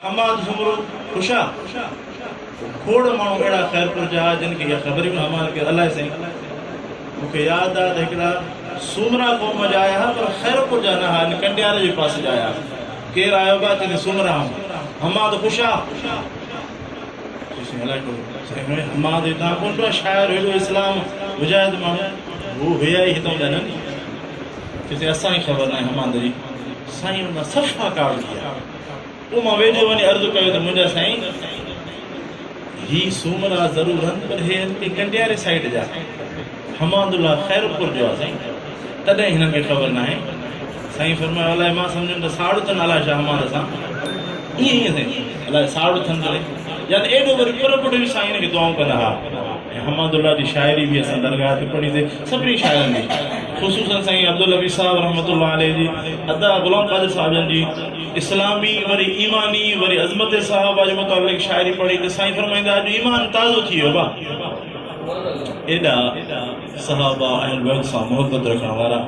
हमाद सुमरो खुशा खोड़ माण्हू अहिड़ा ख़ैरपुर जा जिन खे इहा ख़बर ई न हमाद खे अलाए साईं मूंखे यादि आहे त हिकिड़ा सुमरा क़ौम जा आया हुआ पर ख़ैरपुर जा न हुआ कंडियार जे पासे जा आया केरु आयो पिया चवंदे सुमरा हमाद खुशा हमाद हितां कोन पियो शाइर हेॾो इस्लाम मुजाहिद माण्हू हू हुया ई हितां जा न चइसि असांजी ख़बर न आहे हमाद जी साईं हुन सफ़ा कावड़ी आहे पोइ मां वेझो वञी अर्ज़ु कयो त मुंहिंजा साईं ही सूमरा ज़रूरु आहिनि पर हे हिते कंडियारे साइड जा हमादुल्ला ख़ैरपुर जो आहे साईं तॾहिं हिननि खे ख़बर न आहे साईं फरमायो अलाए मां सम्झुमि त साड़ू अथनि अलाए छा हमाद सां ईअं साईं अलाए साड़ू अथनि करे यानी एॾो वरी पुर पुट बि साईं हिन खे दुआऊं कंदा हुआ ऐं हमादुल्ला जी शाइरी बि असां दरगाह ते पढ़ीसीं सभिनी शाइरनि जी ख़ुशूसन साईं अब्दुल हबीब साहिब रहमतुल्लाह अलैह जी अदा गुलाम क़ादिर साहिबनि जी इस्लामी वरी ईमानी वरी अज़मत साहबा जे मुताबिक़ शाइरी पढ़ी त साईं फरमाईंदा अॼु ईमान ताज़ो थी वियो बा एॾा सहाबा अहल बैत सां मोहबत रखण वारा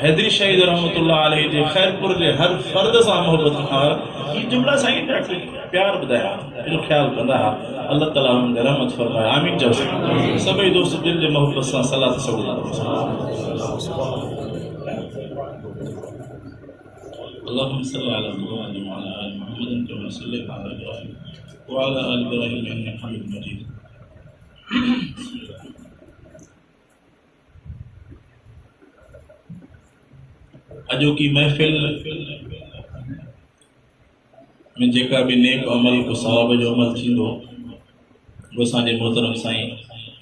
हैदरी शहीद रहमतुल्लाह अलैह जे ख़ैरपुर जे हर फ़र्द सां मोहबत रखण वारा ही जुमला साईं ॾाढो प्यार ॿुधाया एॾो ख़्यालु कंदा हुआ अल्लाह ताला हुननि ते रहमत फरमाए आमीन चओ सभई दोस्त दिलि जे मोहबत सां सलाह सघूं اللهم صل على محمد وعلى ال محمد كما صليت على ابراهيم وعلى ال ابراهيم انك حميد مجيد अॼो की महफ़िल में जेका भी नेक अमल को सवाब जो अमल थींदो वो असांजे मोहतरम साईं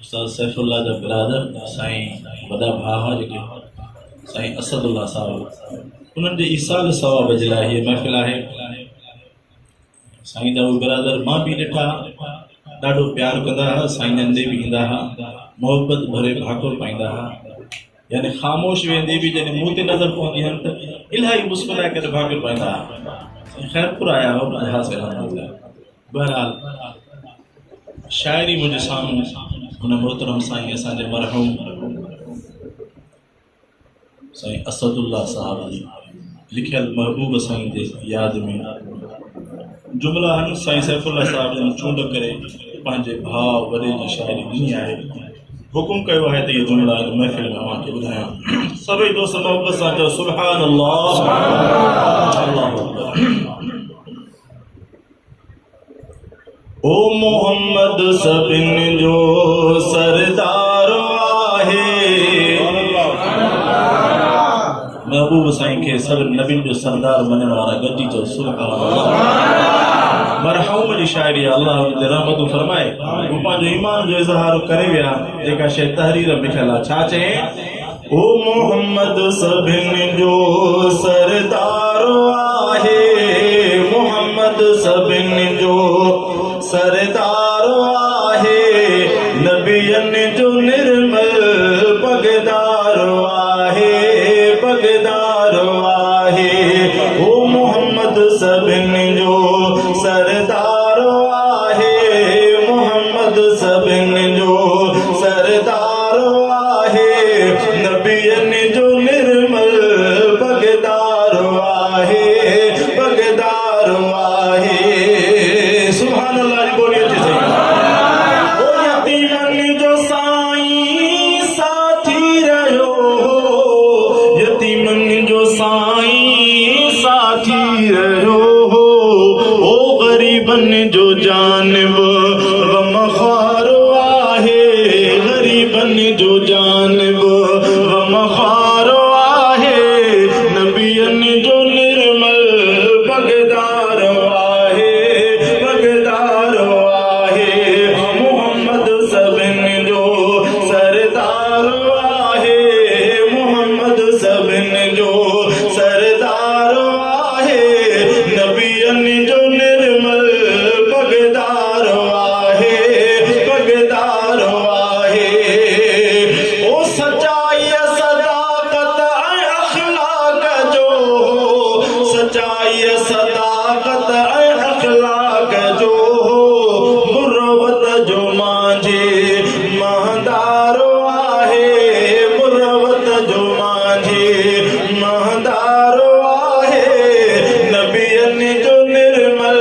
उस्ताद सैफुल्लाह जा बिरादर साईं वॾा भाउ जेके साईं असदुल्लाह साहिब उन्हनि जे ईसाल सवाब जे लाइ हीअ महफ़िल आहे साईं जा उहे बिरादर मां बि ॾिठा ॾाढो प्यारु कंदा हुआ साईं जन ॾे बि ईंदा हुआ मोहबत भरे भाकुर पाईंदा हुआ यानी ख़ामोश वेंदे बि जॾहिं मूं ते नज़र पवंदी हुअमि त इलाही मुस्कुराए करे भाकुर पाईंदा हुआ ख़ैरपुर आया हुआ बहरहाल शाइरी मुंहिंजे साम्हूं हुन मोहतरम साईं असांजे मरहूम साईं असदुल्लाह साहब जी लिखियल महबूब साईं जे यादि में जुमला आहिनि साईं सैफुल्लाह साहब जन चूंड करे पंहिंजे भाउ वॾे जी शाइरी ॾिनी आहे हुकुम कयो आहे त इहे जुमला महफ़िल में अव्हांखे ॿुधायां सभई दोस्त मोहबत सां चओ सुभान अल्लाह अल्लाहु अकबर ओ मोहम्मद सभिनि जो सरदार आहे महबूब साईं खे सभिनि नबियुनि जो सरदार मञण वारा गॾिजी चओ सुभान अल्लाह मरहूम जी शाइरी अल्लाह हुन ते रहमत फरमाए हू पंहिंजो ईमान जो इज़हार करे विया जेका शइ तहरीर में लिखियल आहे छा चए ओ मोहम्मद सभिनि जो सरदार आहे मोहम्मद सभिनि जो सरदार आहे नबियनि जो निर्मल पगदार आहे पगदार आहे ओ मोहम्मद सभिनि जो सरदार आहे मोहम्मद सभिनि जो सरदार आहे नबियनि जो निर्मल पगदार आहे पगदार आहे सुभान अल्लाह जी बोलिए जी सही ओ यतीमनि जो साईं साथी रहियो यतीमनि जो साईं साथी रहियो ओ गरीबनि जो जानब गमख़्वार आहे गरीबनि जो जानब गमख़्वार आहे नबियनि जो निर्मल पगदार आहे पगदार आहे मोहम्मद सभिनि जो सरदार आहे मोहम्मद सभिनि जो सरदार आहे नबियनि जो निर्मल पगदार आहे पगदार आहे ओ सचाई सदाकत ऐं अखलाक जो सचाई सदाकत ऐं अखलाक जो मुरवत जो मांझे महदार आहे मुरवत जो मांझे महदार आहे नबियनि जो निर्मल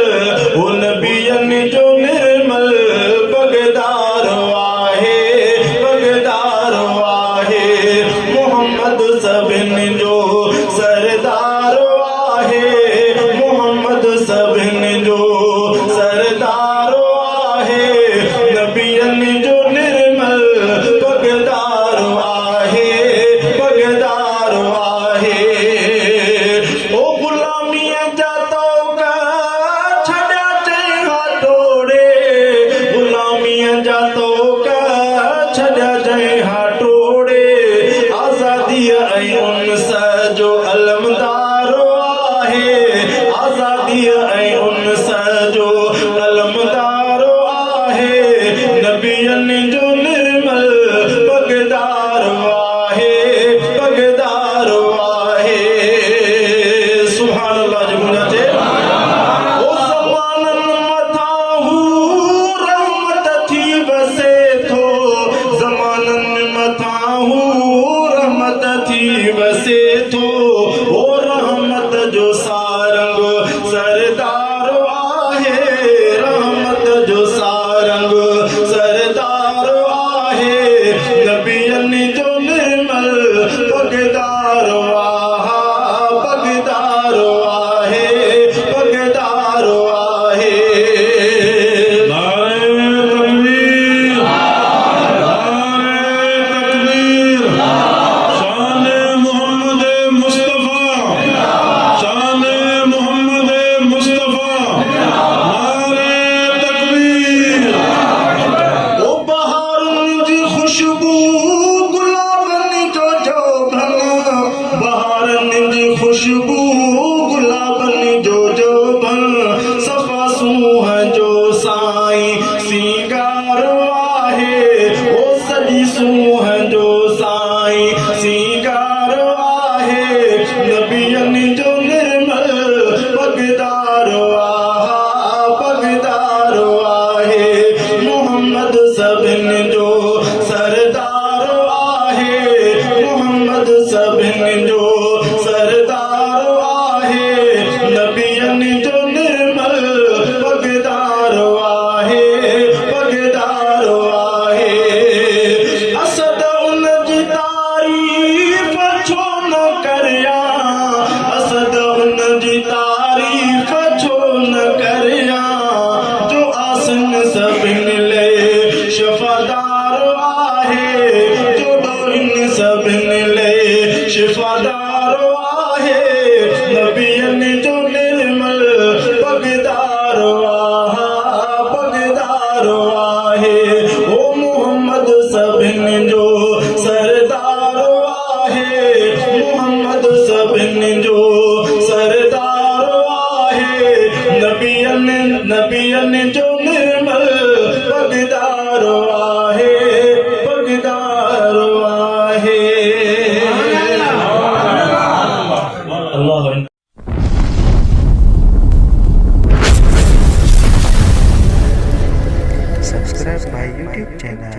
YouTube channel